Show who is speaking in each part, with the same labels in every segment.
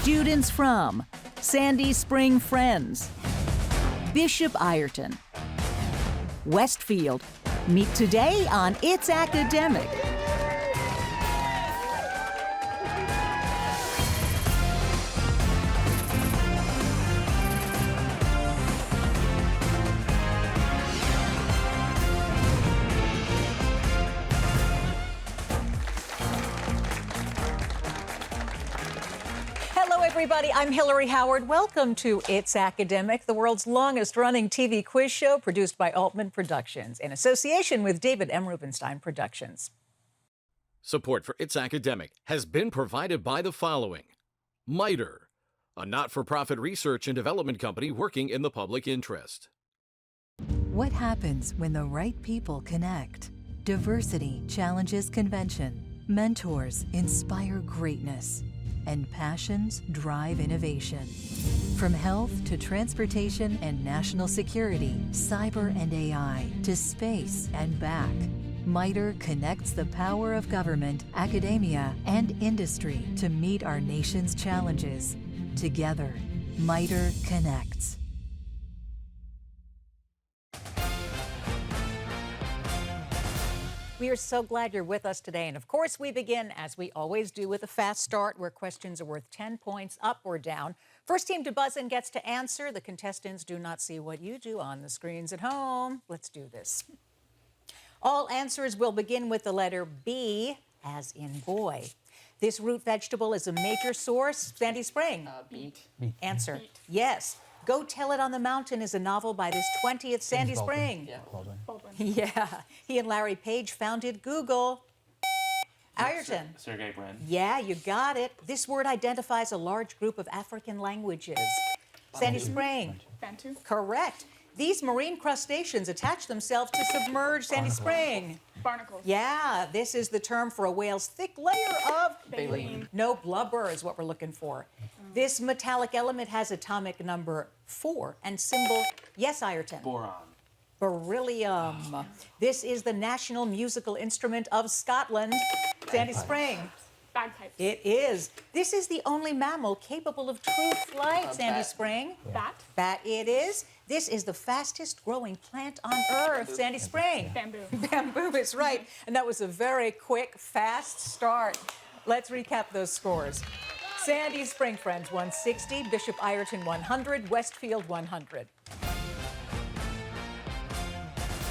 Speaker 1: Students from Sandy Spring Friends, Bishop Ireton, Westfield. Meet today on It's Academic. Hello, everybody. I'm Hillary Howard. Welcome to It's Academic, the world's longest-running TV quiz show produced by Altman Productions in association with David M. Rubenstein Productions.
Speaker 2: Support for It's Academic has been provided by the following. MITRE, a not-for-profit research and development company working in the public interest.
Speaker 3: What happens when the right people connect? Diversity challenges convention. Mentors inspire greatness. And passions drive innovation. From health to transportation and national security, cyber and AI, to space and back, MITRE connects the power of government, academia, and industry to meet our nation's challenges. Together, MITRE connects.
Speaker 1: We are so glad you're with us today. And of course, we begin, as we always do, with a fast start where questions are worth 10 points up or down. First team to buzz in gets to answer. The contestants do not see what you do on the screens at home. Let's do this. All answers will begin with the letter B, as in boy. This root vegetable is a major source. Sandy Spring.
Speaker 4: Beet.
Speaker 1: Answer. Yes. Go Tell It on the Mountain is a novel by this 20th Sandy Spring.
Speaker 4: Yeah.
Speaker 5: Baldwin.
Speaker 1: Yeah. He and Larry Page founded Google. Ireton.
Speaker 4: Sergey Brin.
Speaker 1: Yeah, you got it. This word identifies a large group of African languages. Sandy Spring.
Speaker 5: Bantu.
Speaker 1: Correct. These marine crustaceans attach themselves to submerged Sandy Spring.
Speaker 5: Barnacles.
Speaker 1: Yeah, this is the term for a whale's thick layer of
Speaker 5: Baleen.
Speaker 1: no blubber is what we're looking for. This metallic element has atomic number 4 and symbol, yes, Ireton.
Speaker 4: Boron.
Speaker 1: Beryllium. This is the national musical instrument of Scotland. Sandy Spring.
Speaker 5: Bagpipes.
Speaker 1: It is. This is the only mammal capable of true flight, Sandy
Speaker 4: bat.
Speaker 1: Spring.
Speaker 5: Bat.
Speaker 1: Bat it is. This is the fastest growing plant on Earth, Sandy Spring.
Speaker 5: Bamboo.
Speaker 1: Bamboo is right. And that was a very quick, fast start. Let's recap those scores. Sandy Spring Friends 160, Bishop Ireton 100, Westfield 100.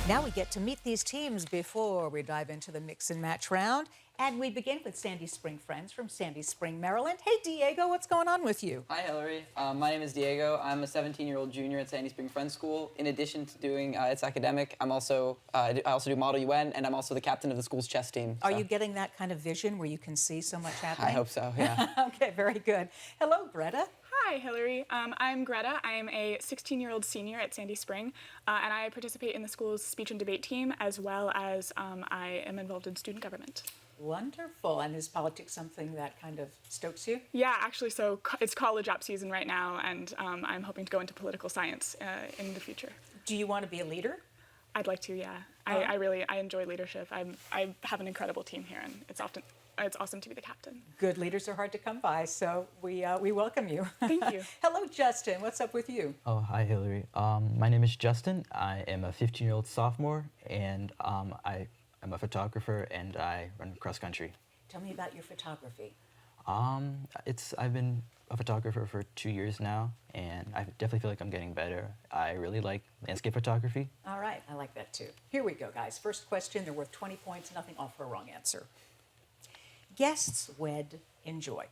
Speaker 1: Now we get to meet these teams before we dive into the mix and match round. And we begin with Sandy Spring Friends from Sandy Spring, Maryland. Hey, Diego, what's going on with you?
Speaker 6: Hi, Hillary. My name is Diego. I'm a 17-year-old junior at Sandy Spring Friends School. In addition to doing It's Academic, I also do Model UN, and I'm also the captain of the school's chess team.
Speaker 1: Are you getting that kind of vision where you can see so much happening?
Speaker 6: I hope so, yeah.
Speaker 1: Okay, very good. Hello, Greta.
Speaker 5: Hi, Hillary. I'm Greta. I'm a 16-year-old senior at Sandy Spring, and I participate in the school's speech and debate team, as well as I am involved in student government.
Speaker 1: Wonderful. And is politics something that kind of stokes you?
Speaker 5: Yeah, actually, so it's college app season right now, and I'm hoping to go into political science in the future.
Speaker 1: Do you want to be a leader?
Speaker 5: I'd like to, yeah. I enjoy leadership. I have an incredible team here, and it's awesome to be the captain.
Speaker 1: Good leaders are hard to come by, so we welcome you.
Speaker 5: Thank you.
Speaker 1: Hello, Justin. What's up with you?
Speaker 7: Oh, hi, Hillary. My name is Justin. I am a 15-year-old sophomore, and I'm a photographer, and I run cross country.
Speaker 1: Tell me about your photography.
Speaker 7: I've been a photographer for 2 years now, and I definitely feel like I'm getting better. I really like landscape photography.
Speaker 1: All right, I like that too. Here we go, guys. First question, they're worth 20 points, nothing off for a wrong answer. Guests wed, enjoy.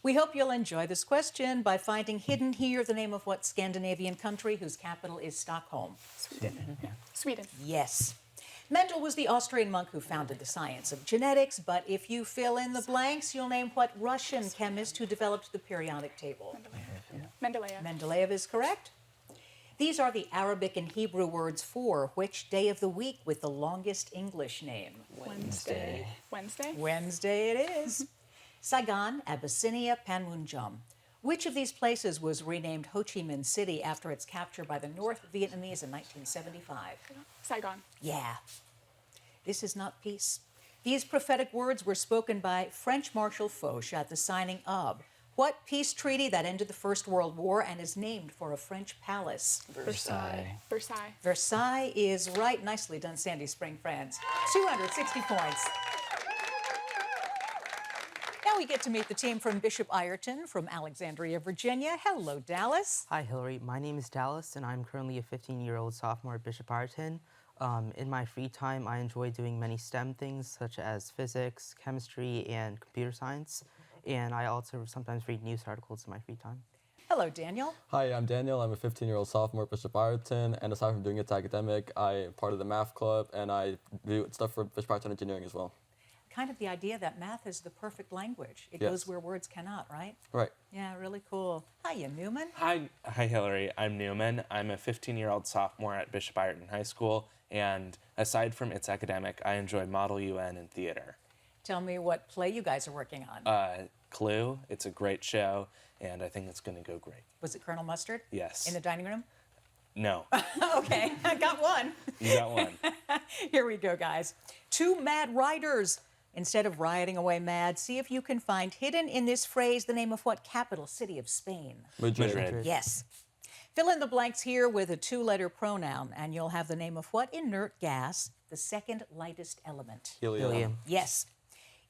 Speaker 1: We hope you'll enjoy this question by finding hidden here the name of what Scandinavian country whose capital is Stockholm?
Speaker 5: Sweden. Sweden.
Speaker 1: Yes. Mendel was the Austrian monk who founded the science of genetics, but if you fill in the blanks, you'll name what Russian chemist who developed the periodic table?
Speaker 5: Mendeleev.
Speaker 1: Mendeleev is correct. These are the Arabic and Hebrew words for which day of the week with the longest English name?
Speaker 5: Wednesday. Wednesday.
Speaker 1: Wednesday it is. Saigon, Abyssinia, Panmunjom. Which of these places was renamed Ho Chi Minh City after its capture by the North Vietnamese in 1975?
Speaker 5: Saigon.
Speaker 1: Yeah. This is not peace. These prophetic words were spoken by French Marshal Foch at the signing of What peace treaty that ended the First World War and is named for a French palace?
Speaker 7: Versailles.
Speaker 5: Versailles.
Speaker 1: Versailles is right. Nicely done, Sandy Spring friends. 260 points. Now we get to meet the team from Bishop Ireton from Alexandria, Virginia. Hello, Dallas.
Speaker 4: Hi, Hillary. My name is Dallas, and I'm currently a 15-year-old sophomore at Bishop Ireton. In my free time, I enjoy doing many STEM things, such as physics, chemistry, and computer science. And I also sometimes read news articles in my free time.
Speaker 1: Hello, Daniel.
Speaker 8: Hi, I'm Daniel. I'm a 15-year-old sophomore at Bishop Ireton, and aside from doing It's Academic, I am part of the math club, and I do stuff for Bishop Ireton Engineering as well.
Speaker 1: Kind of the idea that math is the perfect language. It
Speaker 8: Yes.
Speaker 1: goes where words cannot, right?
Speaker 8: Right.
Speaker 1: Yeah, really cool. Hiya, Newman.
Speaker 9: Hi, Hillary. I'm Newman. I'm a 15-year-old sophomore at Bishop Ireton High School, and aside from It's Academic, I enjoy Model UN and theater.
Speaker 1: Tell me what play you guys are working on.
Speaker 9: Clue, it's a great show, and I think it's going to go great.
Speaker 1: Was it Colonel Mustard?
Speaker 9: Yes.
Speaker 1: In the dining room?
Speaker 9: No,
Speaker 1: Okay, I got one.
Speaker 9: you got one.
Speaker 1: Here we go, guys. Two mad riders. Instead of riding away mad, see if you can find hidden in this phrase the name of what capital city of Spain?
Speaker 9: Madrid.
Speaker 1: Yes. Fill in the blanks here with a two-letter pronoun, and you'll have the name of what inert gas, the second lightest element?
Speaker 4: Helium.
Speaker 1: Yes.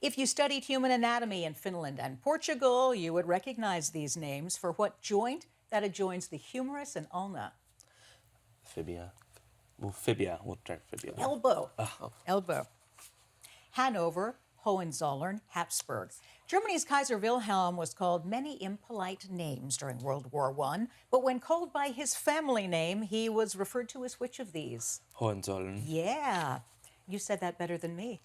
Speaker 1: If you studied human anatomy in Finland and Portugal, you would recognize these names for what joint that adjoins the humerus and ulna?
Speaker 9: Fibia. Well, fibia. We'll try fibia.
Speaker 1: Elbow. Elbow. Hanover, Hohenzollern, Habsburg. Germany's Kaiser Wilhelm was called many impolite names during World War I, but when called by his family name, he was referred to as which of these?
Speaker 9: Hohenzollern.
Speaker 1: Yeah, you said that better than me.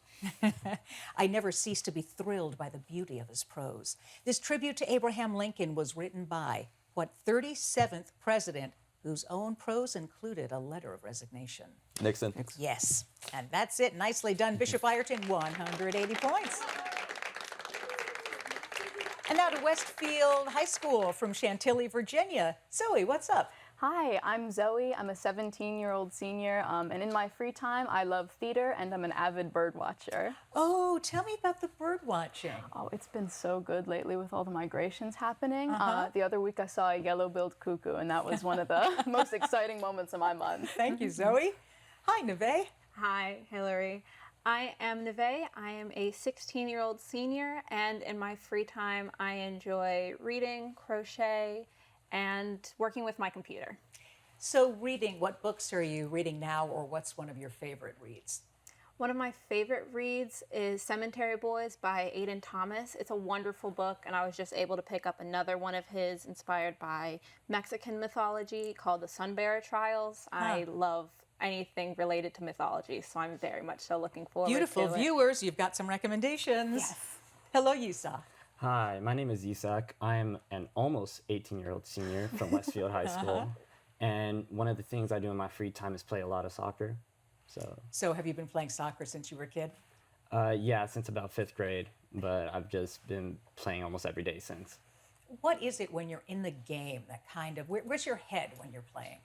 Speaker 1: I never cease to be thrilled by the beauty of his prose. This tribute to Abraham Lincoln was written by what 37th president whose own prose included a letter of resignation?
Speaker 8: Nixon.
Speaker 1: Yes, and that's it. Nicely done, Bishop Ireton, 180 points. And now to Westfield High School from Chantilly, Virginia. Zoe, what's up?
Speaker 10: Hi, I'm Zoe. I'm a 17-year-old senior, and in my free time, I love theater, and I'm an avid bird watcher.
Speaker 1: Oh, tell me about the bird watching.
Speaker 10: Oh, it's been so good lately with all the migrations happening. The other week, I saw a yellow-billed cuckoo, and that was one of the most exciting moments of my month.
Speaker 1: Thank you, Zoe. Hi, Neve.
Speaker 11: Hi, Hillary. I am Neve. I am a 16-year-old senior, and in my free time, I enjoy reading, crochet, and working with my computer.
Speaker 1: So reading, what books are you reading now, or what's one of your favorite reads?
Speaker 11: One of my favorite reads is Cemetery Boys by Aidan Thomas. It's a wonderful book, and I was just able to pick up another one of his inspired by Mexican mythology called The Sunbearer Trials. I love anything related to mythology, so I'm very much so looking forward
Speaker 1: Beautiful
Speaker 11: to it.
Speaker 1: viewers, you've got some recommendations.
Speaker 11: Yes.
Speaker 1: Hello, Yusa.
Speaker 12: Hi, my name is Isak. I am an almost 18-year-old senior from Westfield High School. And one of the things I do in my free time is play a lot of soccer.
Speaker 1: So have you been playing soccer since you were a kid?
Speaker 12: Yeah, since about 5th grade, but I've just been playing almost every day since.
Speaker 1: What is it when you're in the game that kind of, where's your head when you're playing?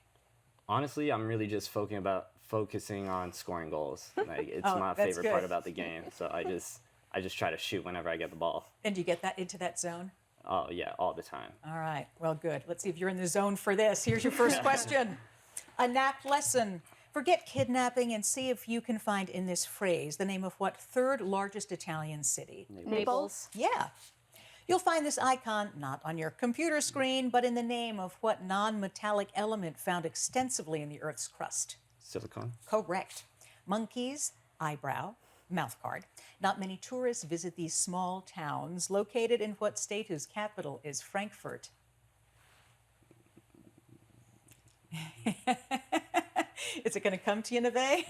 Speaker 12: Honestly, I'm really just focusing on scoring goals. Like, it's
Speaker 1: Oh,
Speaker 12: my
Speaker 1: that's
Speaker 12: favorite
Speaker 1: good.
Speaker 12: part about the game. So I just try to shoot whenever I get the ball.
Speaker 1: And you get that into that zone?
Speaker 12: Oh, yeah, all the time.
Speaker 1: All right, well, good. Let's see if you're in the zone for this. Here's your first question. A nap lesson. Forget kidnapping and see if you can find in this phrase the name of what third largest Italian city?
Speaker 11: Naples.
Speaker 1: Yeah. You'll find this icon not on your computer screen, but in the name of what non-metallic element found extensively in the Earth's crust?
Speaker 12: Silicon.
Speaker 1: Correct. Monkeys, eyebrow, mouth guard. Not many tourists visit these small towns located in what state whose capital is Frankfurt? Is it going to come to you, Neve?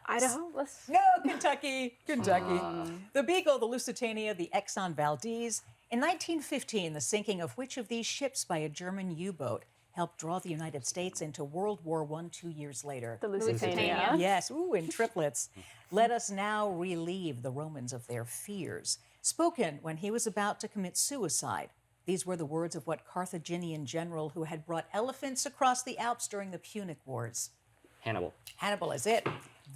Speaker 11: Idaho?
Speaker 1: No, Kentucky. The Beagle, the Lusitania, the Exxon Valdez. In 1915, the sinking of which of these ships by a German U-boat helped draw the United States into World War I 2 years later?
Speaker 10: The Lusitania.
Speaker 1: Yes, ooh, in triplets. Let us now relieve the Romans of their fears. Spoken when he was about to commit suicide. These were the words of what Carthaginian general who had brought elephants across the Alps during the Punic Wars?
Speaker 12: Hannibal.
Speaker 1: Hannibal is it.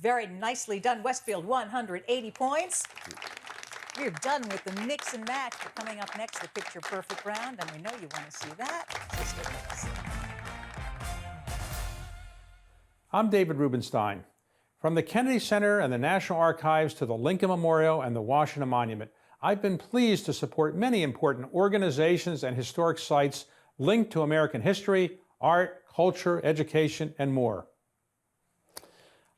Speaker 1: Very nicely done, Westfield, 180 points. We're done with the mix and match. But coming up next, the picture perfect round, and we know you want to see that. So stay with us.
Speaker 13: I'm David Rubenstein. From the Kennedy Center and the National Archives to the Lincoln Memorial and the Washington Monument, I've been pleased to support many important organizations and historic sites linked to American history, art, culture, education, and more.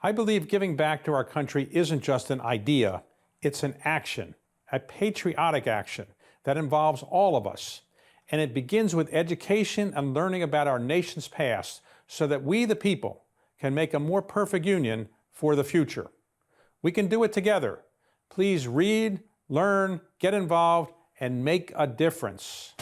Speaker 13: I believe giving back to our country isn't just an idea, it's an action, a patriotic action that involves all of us. And it begins with education and learning about our nation's past so that we, the people, can make a more perfect union for the future. We can do it together. Please read, learn, get involved, and make a difference.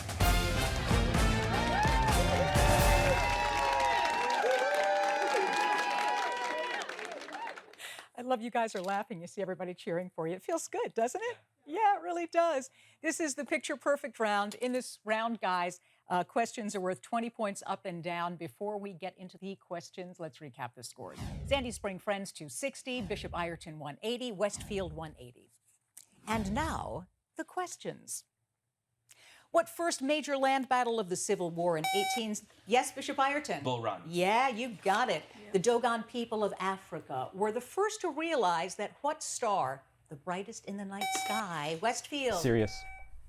Speaker 1: I love you guys are laughing. You see everybody cheering for you. It feels good, doesn't it? Yeah, it really does. This is the picture perfect round. In this round, guys, questions are worth 20 points up and down. Before we get into the questions, let's recap the scores. Sandy Spring Friends 260, Bishop Ireton 180, Westfield 180. And now, the questions. What first major land battle of the Civil War in 18... Yes, Bishop Ireton?
Speaker 9: Bull Run.
Speaker 1: Yeah, you got it. The Dogon people of Africa were the first to realize that what star, the brightest in the night sky? Westfield.
Speaker 12: Sirius.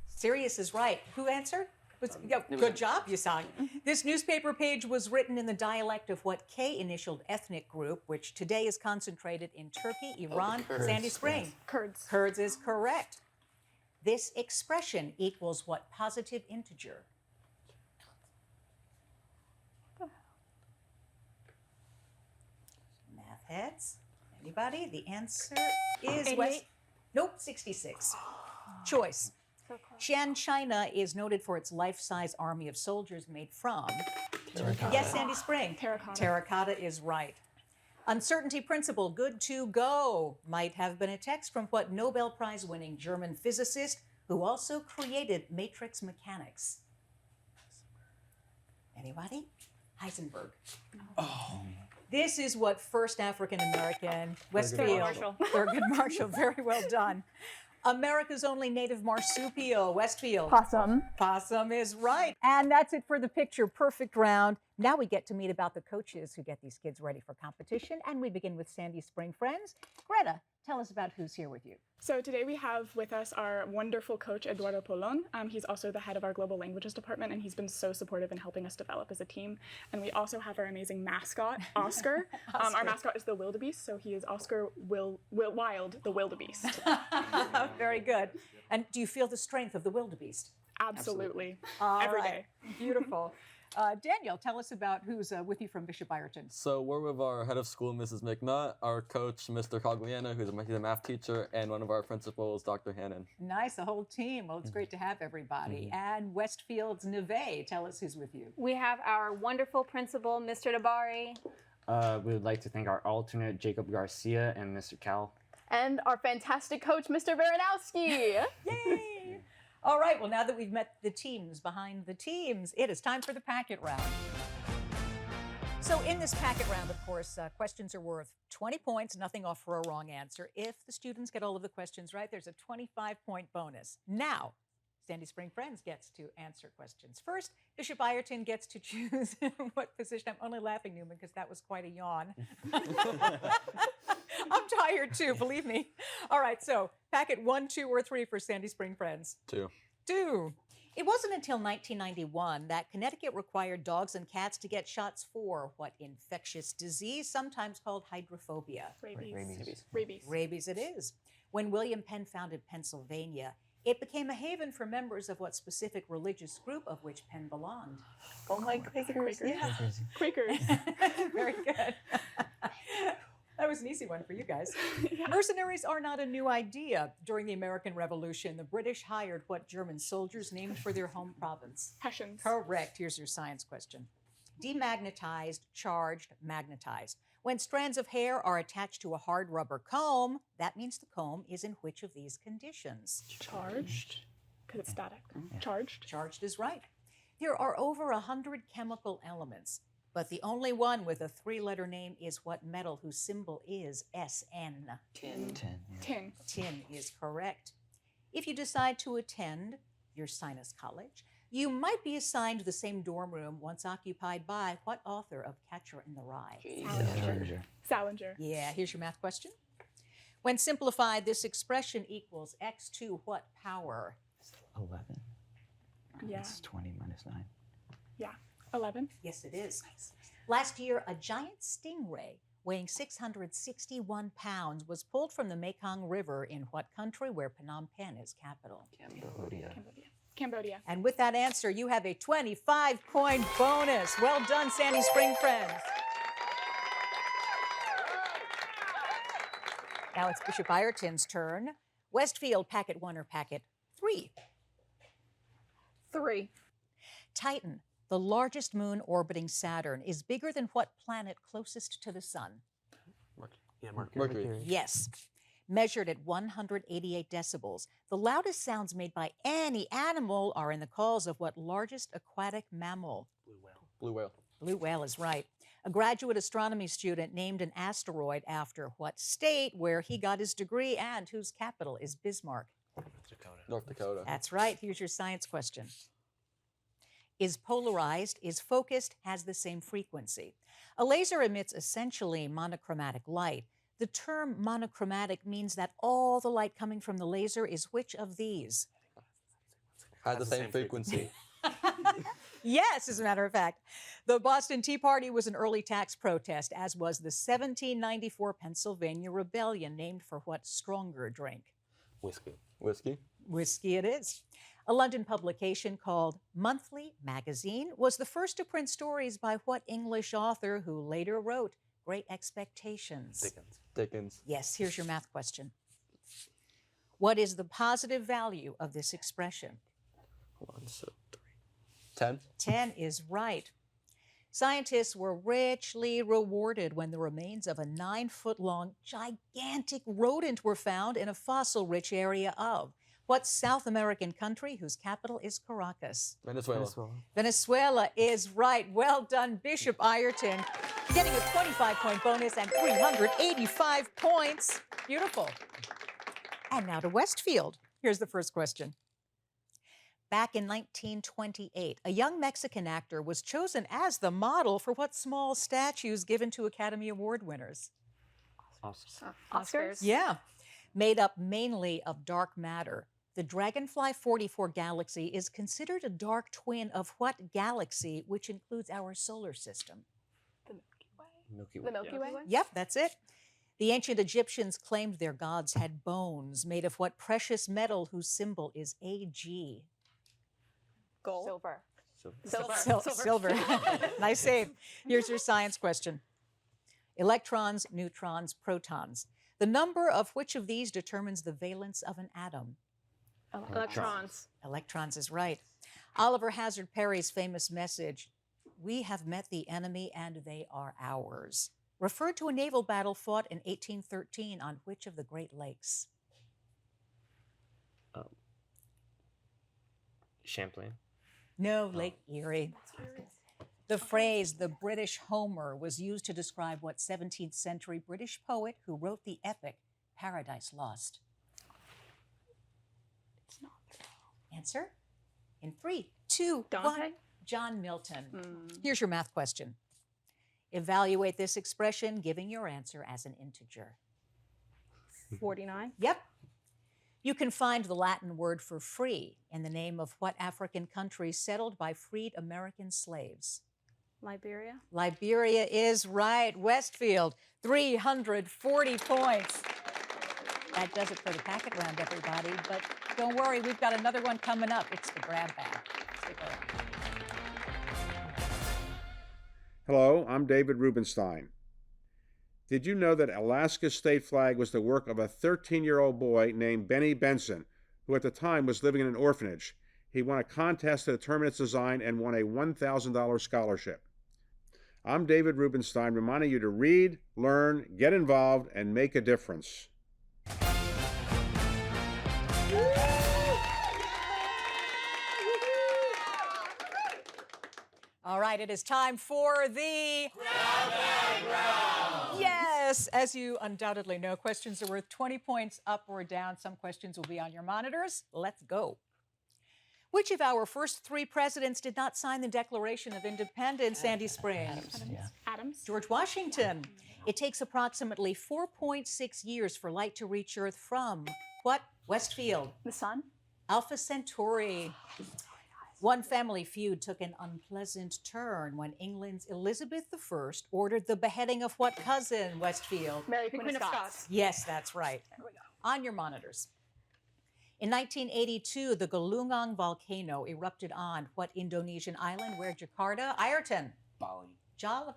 Speaker 1: Sirius is right. Who answered? Good job, Yasai. This newspaper page was written in the dialect of what K-initialed ethnic group, which today is concentrated in Turkey, Iran, Sandy Spring.
Speaker 5: Kurds.
Speaker 1: Kurds is correct. This expression equals what positive integer? Math heads. Anybody? The answer is
Speaker 5: 88.
Speaker 1: Nope, 66. Choice. Xi'an, China is noted for its life-size army of soldiers made from...
Speaker 12: Terracotta.
Speaker 1: Yes, Sandy Spring.
Speaker 5: Terracotta.
Speaker 1: Terracotta is right. Uncertainty principle, good to go, might have been a text from what Nobel Prize-winning German physicist who also created matrix mechanics? Anybody? Heisenberg.
Speaker 9: Oh.
Speaker 1: This is what first African-American
Speaker 5: Marshall.
Speaker 1: Westfield. Thurgood Marshall, very well done. America's only native marsupial, Westfield.
Speaker 10: Possum.
Speaker 1: Possum is right. And that's it for the picture perfect round. Now we get to meet about the coaches who get these kids ready for competition. And we begin with Sandy Spring Friends. Greta, tell us about who's here with you.
Speaker 5: So today we have with us our wonderful coach, Eduardo Polon. He's also the head of our Global Languages Department, and he's been so supportive in helping us develop as a team. And we also have our amazing mascot, Oscar. Our mascot is the wildebeest, so he is Oscar Wilde, the wildebeest.
Speaker 1: Very good. And do you feel the strength of the wildebeest?
Speaker 5: Absolutely.
Speaker 1: All
Speaker 5: Every
Speaker 1: right.
Speaker 5: day.
Speaker 1: Beautiful. Daniel, tell us about who's with you from Bishop Ireton.
Speaker 8: So we're with our head of school, Mrs. McNutt, our coach, Mr. Cogliano, who's a math teacher, and one of our principals, Dr. Hannon.
Speaker 1: Nice, the whole team. Well, it's great to have everybody. And Westfield's Neve, tell us who's with you.
Speaker 11: We have our wonderful principal, Mr. Dabari.
Speaker 12: We would like to thank our alternate, Jacob Garcia, and Mr. Cal.
Speaker 10: And our fantastic coach, Mr. Baranowski.
Speaker 1: Yay! All right, well, now that we've met the teams behind the teams, it is time for the packet round. So in this packet round, of course, questions are worth 20 points, nothing off for a wrong answer. If the students get all of the questions right, there's a 25-point bonus. Now, Sandy Spring Friends gets to answer questions first. Bishop Ireton gets to choose what position. I'm only laughing, Newman, because that was quite a yawn. I'm tired too, believe me. All right, so packet 1, 2, or 3 for Sandy Spring Friends.
Speaker 8: 2.
Speaker 1: 2. It wasn't until 1991 that Connecticut required dogs and cats to get shots for what infectious disease, sometimes called hydrophobia? Rabies it is. When William Penn founded Pennsylvania, it became a haven for members of what specific religious group of which Penn belonged?
Speaker 5: Oh my Quakers.
Speaker 1: Yeah.
Speaker 5: Quakers.
Speaker 1: Very good. That was an easy one for you guys. Yeah. Mercenaries are not a new idea. During the American Revolution, the British hired what German soldiers named for their home province?
Speaker 5: Hessians.
Speaker 1: Correct. Here's your science question. Demagnetized, charged, magnetized. When strands of hair are attached to a hard rubber comb, that means the comb is in which of these conditions?
Speaker 5: Charged, because it's static. Charged.
Speaker 1: Charged is right. There are over 100 chemical elements, but the only one with a 3-letter name is what metal whose symbol is SN?
Speaker 5: Tin.
Speaker 1: Tin is correct. If you decide to attend your Sinus College, you might be assigned the same dorm room once occupied by what author of Catcher in the Rye?
Speaker 5: Salinger.
Speaker 1: Yeah, here's your math question. When simplified, this expression equals x to what power?
Speaker 7: 11.
Speaker 5: Yeah.
Speaker 7: It's 20 minus 9.
Speaker 5: Yeah. 11.
Speaker 1: Yes, it is. Last year, a giant stingray weighing 661 pounds was pulled from the Mekong River in what country where Phnom Penh is capital?
Speaker 5: Cambodia.
Speaker 1: And with that answer, you have a 25-point bonus. Well done, Sandy Spring friends. Now it's Bishop Ireton's turn. Westfield, packet 1 or packet 3?
Speaker 10: 3.
Speaker 1: Titan, the largest moon orbiting Saturn, is bigger than what planet closest to the sun?
Speaker 8: Mercury.
Speaker 1: Yes. Measured at 188 decibels, the loudest sounds made by any animal are in the calls of what largest aquatic mammal?
Speaker 8: Blue whale.
Speaker 1: Blue whale is right. A graduate astronomy student named an asteroid after what state where he got his degree and whose capital is Bismarck?
Speaker 8: North Dakota.
Speaker 1: That's right. Here's your science question. Is polarized, is focused, has the same frequency. A laser emits essentially monochromatic light. The term monochromatic means that all the light coming from the laser is which of these?
Speaker 8: Had the same frequency.
Speaker 1: Yes, as a matter of fact. The Boston Tea Party was an early tax protest, as was the 1794 Pennsylvania Rebellion, named for what stronger drink?
Speaker 8: Whiskey. Whiskey.
Speaker 1: Whiskey it is. A London publication called Monthly Magazine was the first to print stories by what English author who later wrote Great Expectations?
Speaker 8: Dickens.
Speaker 1: Yes, here's your math question. What is the positive value of this expression?
Speaker 8: Hold on, so 3. 10.
Speaker 1: 10 is right. Scientists were richly rewarded when the remains of a 9-foot-long gigantic rodent were found in a fossil-rich area of what South American country whose capital is Caracas?
Speaker 8: Venezuela.
Speaker 1: Venezuela is right. Well done, Bishop Ireton. Getting a 25-point bonus and 385 points. Beautiful. And now to Westfield. Here's the first question. Back in 1928, a young Mexican actor was chosen as the model for what small statues given to Academy Award winners?
Speaker 10: Oscars?
Speaker 1: Yeah. Made up mainly of dark matter. The Dragonfly 44 galaxy is considered a dark twin of what galaxy, which includes our solar system?
Speaker 10: The Milky Way?
Speaker 1: Yep, that's it. The ancient Egyptians claimed their gods had bones made of what precious metal whose symbol is Ag?
Speaker 10: Gold. Silver.
Speaker 1: Silver. Nice save. Here's your science question. Electrons, neutrons, protons. The number of which of these determines the valence of an atom?
Speaker 10: Electrons.
Speaker 1: Electrons is right. Oliver Hazard Perry's famous message, "We have met the enemy and they are ours," referred to a naval battle fought in 1813 on which of the Great Lakes?
Speaker 12: Champlain.
Speaker 1: No, Lake Erie. The phrase, the British Homer, was used to describe what 17th century British poet who wrote the epic Paradise Lost?
Speaker 10: It's not.
Speaker 1: Answer? In 3, 2,
Speaker 10: Dante?
Speaker 1: 1. John Milton. Here's your math question. Evaluate this expression, giving your answer as an integer.
Speaker 10: 49.
Speaker 1: Yep. You can find the Latin word for free in the name of what African country settled by freed American slaves?
Speaker 10: Liberia?
Speaker 1: Liberia is right. Westfield, 340 points. That does it for the packet round, everybody. But don't worry, we've got another one coming up. It's the grab bag. Stick around.
Speaker 14: Hello, I'm David Rubenstein. Did you know that Alaska's state flag was the work of a 13-year-old boy named Benny Benson, who at the time was living in an orphanage? He won a contest to determine its design and won a $1,000 scholarship. I'm David Rubenstein, reminding you to read, learn, get involved, and make a difference.
Speaker 1: All right, it is time for the grab bag round. Yes. Yes, as you undoubtedly know, questions are worth 20 points up or down. Some questions will be on your monitors. Let's go. Which of our first three presidents did not sign the Declaration of Independence, Sandy Springs?
Speaker 5: Adams.
Speaker 1: George Washington. It takes approximately 4.6 years for light to reach Earth from what? Westfield.
Speaker 10: The sun?
Speaker 1: Alpha Centauri. One family feud took an unpleasant turn when England's Elizabeth I ordered the beheading of what cousin, Westfield?
Speaker 10: Mary Queen of Scots.
Speaker 1: Yes, that's right. On your monitors. In 1982, the Galungang volcano erupted on what Indonesian island? Where Jakarta? Ayrton.
Speaker 6: Bali.
Speaker 1: Java,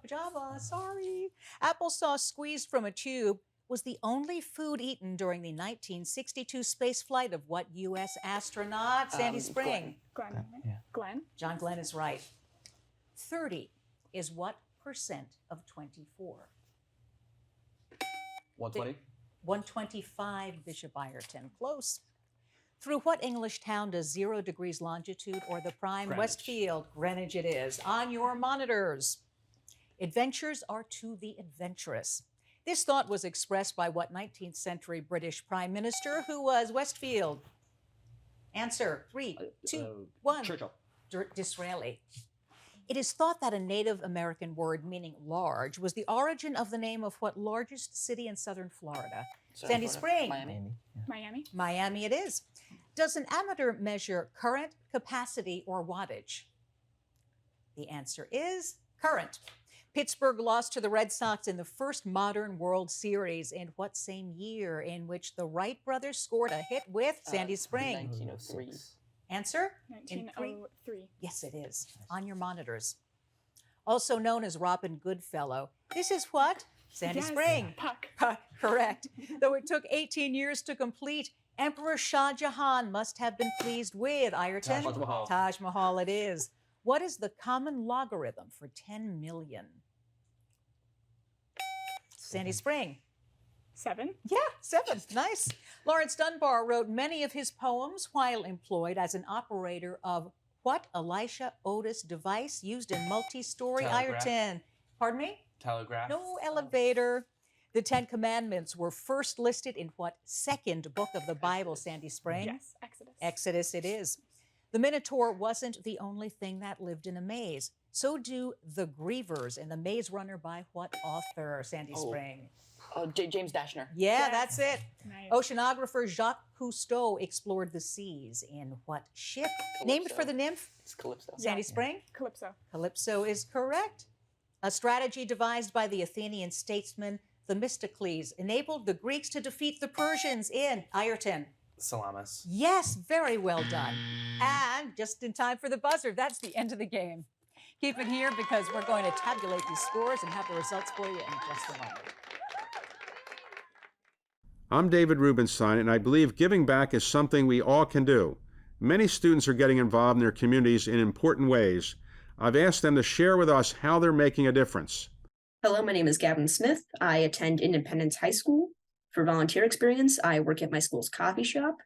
Speaker 1: sorry. Applesauce squeezed from a tube was the only food eaten during the 1962 space flight of what U.S. astronaut? Sandy Spring.
Speaker 5: Glenn.
Speaker 1: John Glenn is right. 30 is what percent of 24?
Speaker 8: 120.
Speaker 1: 125, Bishop Ireton. Close. Through what English town does 0 degrees longitude or the prime?
Speaker 9: Greenwich.
Speaker 1: Westfield. Greenwich it is. On your monitors. Adventures are to the adventurous. This thought was expressed by what 19th century British Prime Minister who was? Westfield. Answer. 3, 2, 1.
Speaker 12: Churchill.
Speaker 1: Disraeli. It is thought that a Native American word meaning large was the origin of the name of what largest city in southern Florida? Sandy Spring.
Speaker 5: Miami.
Speaker 1: Miami it is. Does an ammeter measure current, capacity, or wattage? The answer is current. Pittsburgh lost to the Red Sox in the first modern World Series in what same year in which the Wright brothers scored a hit with? Sandy Spring.
Speaker 6: 1903.
Speaker 1: Answer?
Speaker 5: 1903.
Speaker 1: Yes, it is. On your monitors. Also known as Robin Goodfellow. This is what? Sandy
Speaker 5: Yes,
Speaker 1: Spring.
Speaker 5: Puck.
Speaker 1: Correct. Though it took 18 years to complete, Emperor Shah Jahan must have been pleased with Ayrton.
Speaker 8: Taj Mahal.
Speaker 1: Taj Mahal it is. What is the common logarithm for 10 million? Sandy Spring.
Speaker 5: 7.
Speaker 1: Yeah, 7. Nice. Lawrence Dunbar wrote many of his poems while employed as an operator of what Elisha Otis device used in multi-story
Speaker 9: Telegraph.
Speaker 1: Ayrton? Pardon me?
Speaker 9: Telegraph.
Speaker 1: No elevator. The 10 Commandments were first listed in what second book of the Bible, Sandy Spring?
Speaker 5: Yes, Exodus.
Speaker 1: Exodus it is. The Minotaur wasn't the only thing that lived in a maze. So do the Grievers in The Maze Runner by what author, Sandy Spring?
Speaker 6: James Dashner.
Speaker 1: Yeah, that's it.
Speaker 5: Nice.
Speaker 1: Oceanographer Jacques Cousteau explored the seas in what ship? Named for the nymph?
Speaker 6: It's Calypso.
Speaker 1: Sandy Spring?
Speaker 5: Calypso.
Speaker 1: Calypso is correct. A strategy devised by the Athenian statesman Themistocles enabled the Greeks to defeat the Persians in Ayrton.
Speaker 9: Salamis.
Speaker 1: Yes, very well done. And just in time for the buzzer, that's the end of the game. Keep it here because we're going to tabulate these scores and have the results for you in just a moment.
Speaker 14: I'm David Rubenstein, and I believe giving back is something we all can do. Many students are getting involved in their communities in important ways. I've asked them to share with us how they're making a difference.
Speaker 15: Hello, my name is Gavin Smith. I attend Independence High School. For volunteer experience, I work at my school's coffee shop.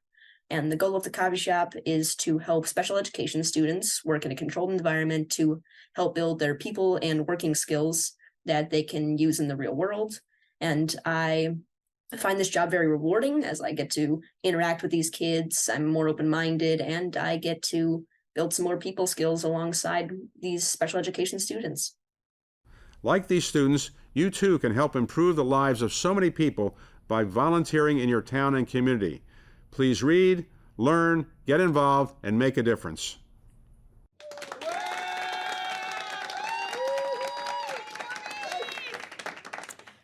Speaker 15: And the goal of the coffee shop is to help special education students work in a controlled environment to help build their people and working skills that they can use in the real world. And I find this job very rewarding as I get to interact with these kids. I'm more open-minded and I get to build some more people skills alongside these special education students.
Speaker 14: Like these students, you too can help improve the lives of so many people by volunteering in your town and community. Please read, learn, get involved, and make a difference.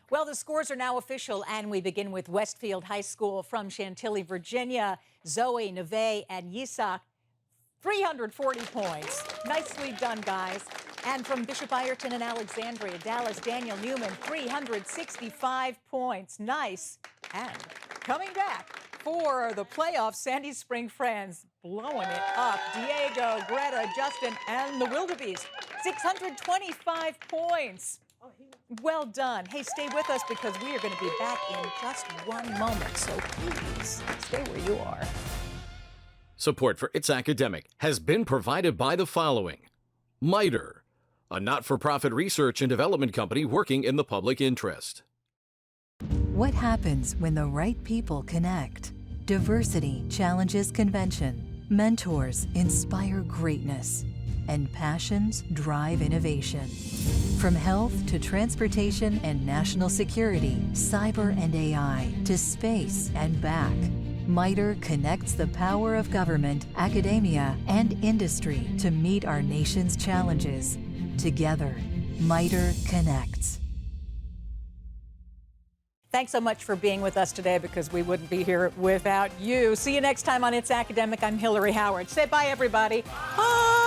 Speaker 1: Well, the scores are now official, and we begin with Westfield High School from Chantilly, Virginia. Zoe, Neve, and Yisak, 340 points. Nicely done, guys. And from Bishop Ireton and Alexandria, Dallas, Daniel Newman, 365 points. Nice. And coming back for the playoffs, Sandy Spring Friends blowing it up. Diego, Greta, Justin, and the Wildebeest, 625 points. Well done. Hey, stay with us because we are going to be back in just one moment. So please stay where you are.
Speaker 2: Support for It's Academic has been provided by the following. MITRE, a not-for-profit research and development company working in the public interest.
Speaker 3: What happens when the right people connect? Diversity challenges convention. Mentors inspire greatness. And passions drive innovation. From health to transportation and national security, cyber and AI, to space and back, MITRE connects the power of government, academia, and industry to meet our nation's challenges. Together, MITRE connects.
Speaker 1: Thanks so much for being with us today, because we wouldn't be here without you. See you next time on It's Academic. I'm Hillary Howard. Say bye, everybody. Bye.